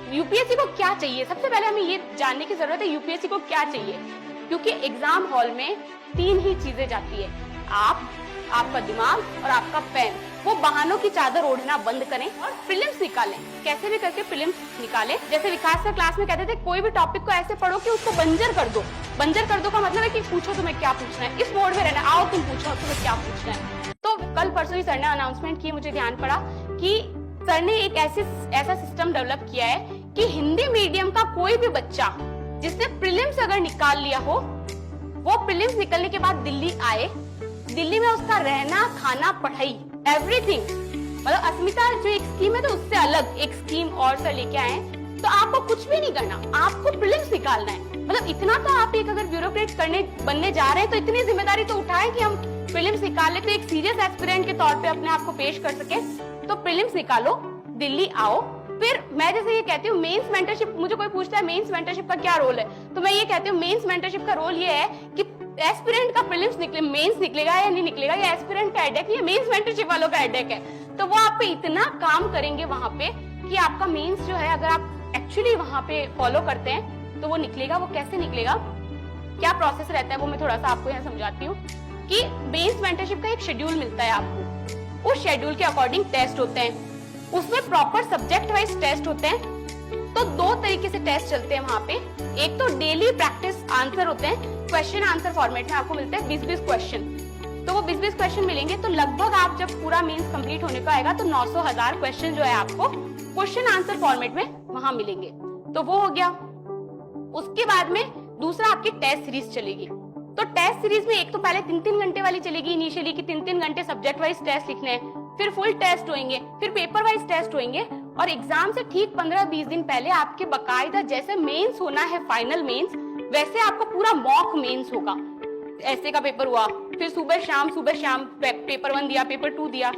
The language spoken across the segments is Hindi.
यूपीएससी को क्या चाहिए? सबसे पहले हमें ये जानने की जरूरत है यूपीएससी को क्या चाहिए, क्योंकि एग्जाम हॉल में 3 ही चीजें जाती है, आप, आपका दिमाग और आपका पेन। वो बहानों की चादर ओढ़ना बंद करें और प्रीलिम्स निकालें, कैसे भी करके प्रीलिम्स निकालें। जैसे विकास सर क्लास में कहते थे, कोई भी टॉपिक को ऐसे पढ़ो कि उसको बंजर कर दो। बंजर कर दो का मतलब है कि पूछो तुम्हें क्या पूछना है, इस मोड में रहना, आओ तुम पूछो तुम्हें क्या पूछना है। तो कल परसों ही सर ने अनाउंसमेंट की, मुझे ध्यान पड़ा कि सर ने एक ऐसा सिस्टम डेवलप किया है कि हिंदी मीडियम का कोई भी बच्चा जिसने प्रीलिम्स अगर निकाल लिया हो, वो प्रीलिम्स निकलने के बाद दिल्ली आए, दिल्ली में उसका रहना, खाना, पढ़ाई, एवरीथिंग, मतलब अस्मिता जो एक स्कीम है तो उससे अलग एक स्कीम और सर लेके आए हैं। तो आपको कुछ भी नहीं करना, आपको प्रीलिम्स निकालना है। मतलब इतना तो आप एक अगर ब्यूरोक्रेट बनने जा रहे हैं तो इतनी जिम्मेदारी तो उठाएं कि हम प्रीलिम्स निकाल ले, तो एक सीरियस एस्पिरेंट के तौर पे अपने आप को पेश कर सके। तो प्रीलिम्स निकालो, दिल्ली आओ। फिर मैं जैसे ये कहती हूँ मेंस मेंटरशिप, मुझे कोई पूछता है मेंस मेंटरशिप का क्या रोल है, तो मैं ये कहती हूँ मेंस मेंटरशिप का रोल ये है कि एस्पिरेंट का प्रीलिम्स निकले, मेंस निकलेगा या नहीं निकलेगा, ये एस्पिरेंट का हेडेक, ये मेंस मेंटरशिप वालों का हेडेक है। तो वो आप पे इतना काम करेंगे वहां पे कि आपका मेंस जो है, अगर आप एक्चुअली वहां पे फॉलो करते हैं तो वो निकलेगा। वो कैसे निकलेगा, क्या प्रोसेस रहता है, वो मैं थोड़ा सा आपको यहाँ समझाती हूँ कि मेंस मेंटरशिप का एक शेड्यूल मिलता है आपको, उस शेड्यूल के अकॉर्डिंग टेस्ट होते हैं, उसमें प्रॉपर सब्जेक्ट वाइज टेस्ट होते हैं। तो 2 तरीके से टेस्ट चलते हैं वहां पे। एक तो डेली प्रैक्टिस आंसर होते हैं, क्वेश्चन आंसर फॉर्मेट में आपको मिलते हैं 20-20 क्वेश्चन। तो वो 20-20 क्वेश्चन मिलेंगे, तो लगभग आप जब पूरा मींस कंप्लीट होने को आएगा तो 900,000 क्वेश्चन जो है आपको क्वेश्चन आंसर फॉर्मेट में वहां मिलेंगे। तो वो हो गया। उसके बाद में दूसरा आपकी टेस्ट सीरीज चलेगी। तो टेस्ट सीरीज में एक तो पहले 3-3 घंटे वाली चलेगी इनिशियली, कि 3-3 घंटे सब्जेक्ट वाइज टेस्ट लिखने हैं, फिर फुल टेस्ट होंगे, फिर पेपर वाइज टेस्ट होंगे, और एग्जाम से ठीक 15-20 दिन पहले आपके बकायदा जैसे मेंस होना है फाइनल मेंस, वैसे आपको पूरा मॉक मेंस होगा। ऐसे का पेपर हुआ, फिर सुबह शाम पेपर 1 दिया, पेपर 2 दिया।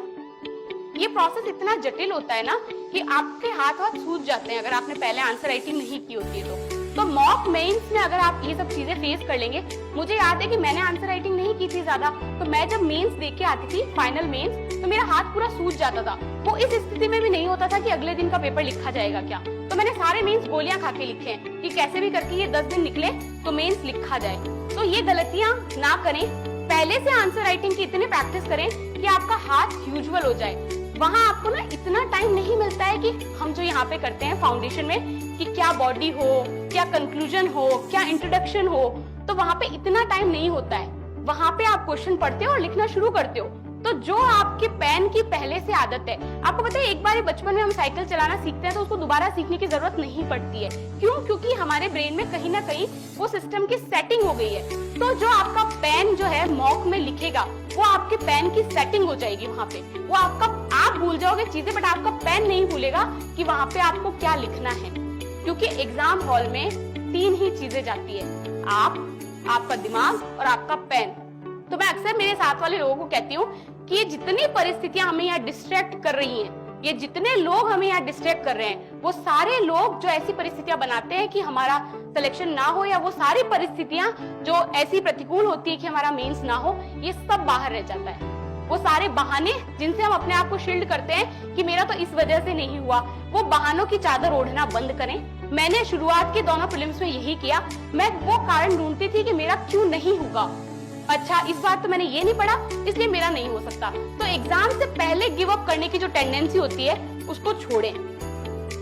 ये प्रोसेस इतना जटिल होता है ना कि आपके हाथ सूज जाते हैं अगर आपने पहले आंसर राइटिंग नहीं की होती है तो मॉक मेंस में अगर आप ये सब चीजें फेस कर लेंगे। मुझे याद है कि मैंने आंसर राइटिंग नहीं की थी ज्यादा, तो मैं जब मेंस देख के आती थी फाइनल मेंस, तो मेरा हाथ पूरा सूज जाता था। वो इस स्थिति में भी नहीं होता था कि अगले दिन का पेपर लिखा जाएगा क्या। तो मैंने सारे मेंस गोलियां खा के लिखे हैं कि कैसे भी करके ये 10 दिन निकले तो मेंस लिखा जाए। तो ये गलतियां ना करें, पहले से आंसर राइटिंग की इतनी प्रैक्टिस करें कि आपका हाथ यूजुअल हो जाए। वहां आपको ना इतना टाइम नहीं मिलता है कि हम जो यहाँ पे करते हैं फाउंडेशन में, कि क्या बॉडी हो, क्या कंक्लूजन हो, क्या इंट्रोडक्शन हो, तो वहां पे इतना टाइम नहीं होता है। वहां पे आप क्वेश्चन पढ़ते हो और लिखना शुरू करते हो। तो जो आपके पेन की पहले से आदत है, आपको पता है एक बार बचपन में हम साइकिल चलाना सीखते हैं तो उसको दोबारा सीखने की जरूरत नहीं पड़ती है। क्यों? क्योंकि हमारे ब्रेन में कहीं ना कहीं वो सिस्टम की सेटिंग हो गई है। तो जो आपका पेन जो है मॉक में लिखेगा, वो आपके पेन की सेटिंग हो जाएगी वहां पे। वो आप भूल जाओगे चीजें, बट आपका पेन नहीं भूलेगा कि वहां पे आपको क्या लिखना है। क्योंकि एग्जाम हॉल में 3 ही चीजें जाती है, आप, आपका दिमाग और आपका पेन। तो मैं अक्सर मेरे साथ वाले लोगों को कहती हूँ कि ये जितनी परिस्थितियां हमें यहाँ डिस्ट्रैक्ट कर रही हैं, ये जितने लोग हमें यहाँ डिस्ट्रैक्ट कर रहे हैं, वो सारे लोग जो ऐसी परिस्थितियां बनाते हैं कि हमारा सिलेक्शन ना हो, या वो सारी परिस्थितियां जो ऐसी प्रतिकूल होती है कि हमारा मेंस ना हो, ये सब बाहर रह जाता है। वो सारे बहाने जिनसे हम अपने आप को शील्ड करते हैं कि मेरा तो इस वजह से नहीं हुआ, वो बहानों की चादर ओढ़ना बंद करें। मैंने शुरुआत के दोनों फिल्म्स में यही किया, मैं वो कारण ढूंढती थी कि मेरा क्यों नहीं होगा। अच्छा, इस बार तो मैंने ये नहीं पढ़ा इसलिए मेरा नहीं हो सकता। तो एग्जाम से पहले गिव अप करने की जो टेंडेंसी होती है उसको छोड़ें।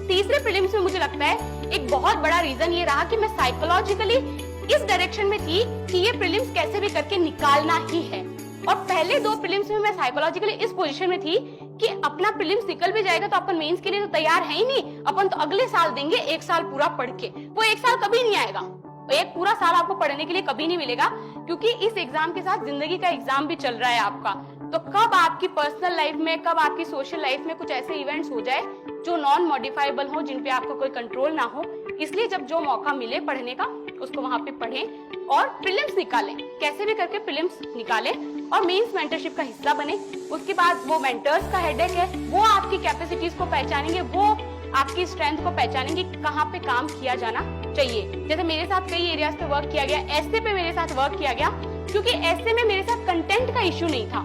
तीसरे प्रीलिम्स में मुझे लगता है एक बहुत बड़ा रीजन ये रहा कि मैं साइकोलॉजिकली इस डायरेक्शन में थी कि ये प्रीलिम्स कैसे भी करके निकालना ही है। और पहले 2 प्रीलिम्स में मैं साइकोलॉजिकली इस पोजीशन में थी कि अपना प्रीलिम्स निकल भी जाएगा तो अपन मेंस के लिए तो तैयार है ही नहीं, अपन तो अगले साल देंगे 1 साल पूरा पढ़ के। वो 1 साल कभी नहीं आएगा, एक पूरा साल आपको पढ़ने के लिए कभी नहीं मिलेगा, क्योंकि इस एग्जाम के साथ जिंदगी का एग्जाम भी चल रहा है आपका। तो कब आपकी पर्सनल लाइफ में, कब आपकी सोशल लाइफ में कुछ ऐसे इवेंट्स हो जाए जो नॉन मॉडिफाइबल हो, जिन पे आपका कोई कंट्रोल ना हो, इसलिए जब जो मौका मिले पढ़ने का उसको वहां पे पढ़ें और प्रीलिम्स निकालें, कैसे भी करके प्रीलिम्स निकालें और मेंस मेंटरशिप का हिस्सा बने। उसके बाद वो मेंटर्स का हेडेक है, वो आपकी कैपेसिटीज को पहचानेंगे, वो आपकी स्ट्रेंथ को पहचानेंगे, कहाँ पे काम किया जाना चाहिए। जैसे मेरे साथ कई एरियाज पे वर्क किया गया, ऐसे पे मेरे साथ वर्क किया गया, क्योंकि ऐसे में मेरे साथ कंटेंट का इश्यू नहीं था,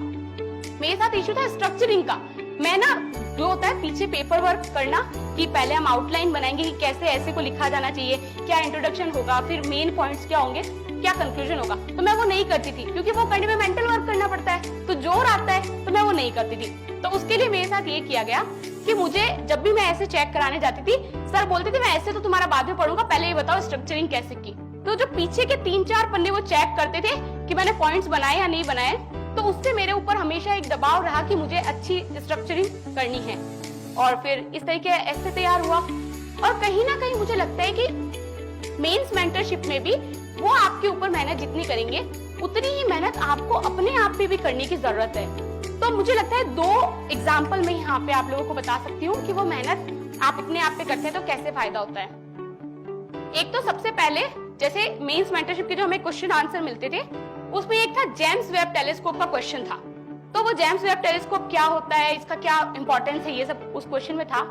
मेरे साथ इश्यू था स्ट्रक्चरिंग का। मैं ना जो होता है पीछे पेपर वर्क करना कि पहले हम आउटलाइन बनाएंगे कि कैसे ऐसे को लिखा जाना चाहिए, क्या इंट्रोडक्शन होगा, फिर मेन पॉइंट्स क्या होंगे, क्या कंक्लूजन होगा, तो मैं वो नहीं करती थी क्योंकि वो करने में मेंटल वर्क करना पड़ता है, तो जोर आता है, तो मैं वो नहीं करती थी। तो उसके लिए मेरे साथ ये किया गया कि मुझे जब भी मैं ऐसे चेक कराने जाती थी, सर बोलते थे मैं ऐसे तो तुम्हारा बाद में पढ़ूंगा, पहले ये बताओ स्ट्रक्चरिंग कैसे की। तो जो पीछे के 3-4 पन्ने वो चेक करते थे कि मैंने पॉइंट्स बनाए या नहीं बनाए, तो उससे मेरे ऊपर हमेशा एक दबाव रहा कि मुझे अच्छी स्ट्रक्चरिंग करनी है, और फिर इस तरीके ऐसे तैयार हुआ। और कहीं ना कहीं मुझे लगता है कि मेंस मेंटरशिप में भी वो आपके ऊपर मेहनत जितनी करेंगे उतनी ही मेहनत आपको अपने आप पे भी करने की जरूरत है। तो मुझे लगता है 2 एग्जाम्पल में यहाँ पे आप लोगों को बता सकती हूँ कि वो मेहनत आप अपने आप पे करते हैं तो कैसे फायदा होता है। एक तो सबसे पहले जैसे मेंस मेंटरशिप के जो हमें क्वेश्चन आंसर मिलते थे, उसमें एक था जेम्स वेब टेलीस्कोप का क्वेश्चन था। तो वो जेम्स वेब टेलीस्कोप क्या होता है, इसका क्या इंपॉर्टेंस है, ये सब उस क्वेश्चन में था।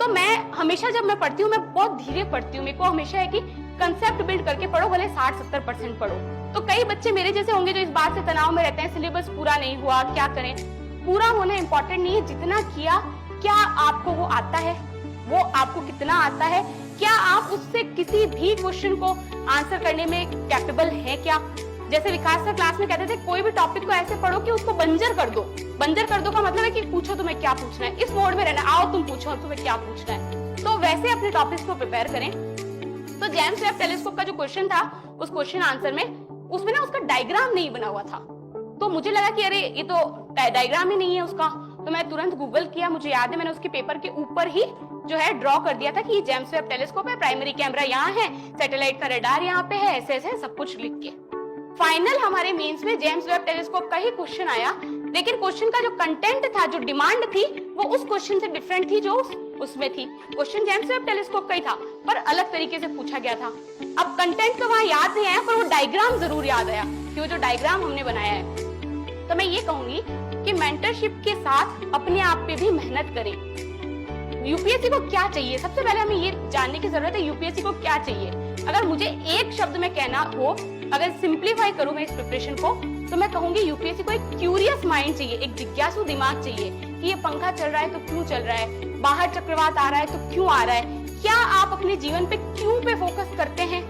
तो मैं हमेशा जब मैं पढ़ती हूँ मैं बहुत धीरे पढ़ती हूँ, मेरे को हमेशा है कि कंसेप्ट बिल्ड करके पढ़ो, भले 60-70% पढ़ो। तो कई बच्चे मेरे जैसे होंगे जो इस बात से तनाव में रहते हैं, सिलेबस पूरा नहीं हुआ, क्या करें। पूरा होना इंपॉर्टेंट नहीं है, जितना किया क्या आपको वो आता है, वो आपको कितना आता है, क्या आप उससे किसी भी क्वेश्चन को आंसर करने में कैपेबल है क्या। जैसे विकास सर क्लास में कहते थे कोई भी टॉपिक को ऐसे पढ़ो कि उसको बंजर कर दो। बंजर कर दो का मतलब है कि पूछो तुम्हें क्या पूछना है, इस मोड में रहना, आओ तुम पूछो तुम्हें क्या पूछना है। तो वैसे अपने टॉपिक्स को प्रिपेयर करें। तो जेम्स वेब टेलीस्कोप का जो क्वेश्चन था, उस क्वेश्चन आंसर में उसमें ना उसका डायग्राम नहीं बना हुआ था। तो मुझे लगा कि अरे ये तो डायग्राम ही नहीं है उसका। तो मैं तुरंत गूगल किया, मुझे याद है मैंने उसके पेपर के ऊपर ही जो है ड्रॉ कर दिया था कि ये जेम्स वेब टेलीस्कोप है, प्राइमरी कैमरा यहाँ है, सैटेलाइट का रडार यहाँ पे है, ऐसे ऐसे सब कुछ लिख के। फाइनल हमारे मेंस में जेम्स वेब टेलीस्कोप का ही क्वेश्चन आया, लेकिन क्वेश्चन का जो कंटेंट था, जो डिमांड थी, वो उस क्वेश्चन से डिफरेंट थी जो उसमें थी। क्वेश्चन जेम्स वेब टेलीस्कोप का ही था पर अलग तरीके से पूछा गया था। अब कंटेंट तो वहां याद नहीं आया, पर वो डायग्राम जरूर याद आया कि वो जो डायग्राम हमने बनाया है। तो मैं ये कहूंगी कि मेंटरशिप के साथ अपने आप पे भी मेहनत करें। यूपीएससी को क्या चाहिए, सबसे पहले हमें ये जानने की जरूरत है यूपीएससी को क्या चाहिए। अगर मुझे एक शब्द में कहना हो, अगर सिंप्लीफाई करूं मैं इस प्रिपरेशन को, तो मैं कहूंगी यूपीएससी को एक क्यूरियस माइंड चाहिए, एक जिज्ञासु दिमाग चाहिए कि ये पंखा चल रहा है तो क्यों चल रहा है, बाहर चक्रवात आ रहा है तो क्यों आ रहा है। क्या आप अपने जीवन पे क्यों पे फोकस करते हैं,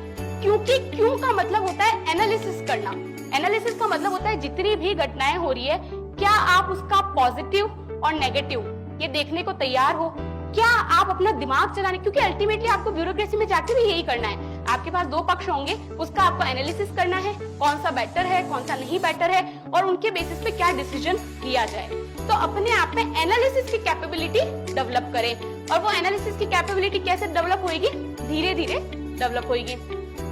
क्योंकि क्यों का मतलब होता है एनालिसिस करना। एनालिसिस का मतलब होता है जितनी भी घटनाएं हो रही है, क्या आप उसका पॉजिटिव और नेगेटिव ये देखने को तैयार हो, क्या आप अपना दिमाग चलाने, क्योंकि अल्टीमेटली आपको ब्यूरोक्रेसी में जाके भी यही करना है। आपके पास 2 पक्ष होंगे, उसका आपको एनालिसिस करना है, कौन सा बेटर है, कौन सा नहीं बेटर है, और उनके बेसिस पे क्या डिसीजन लिया जाए। तो अपने आप में एनालिसिस की कैपेबिलिटी डेवलप करें, और वो एनालिसिस की कैपेबिलिटी कैसे डेवलप होगी, धीरे धीरे डेवलप होगी।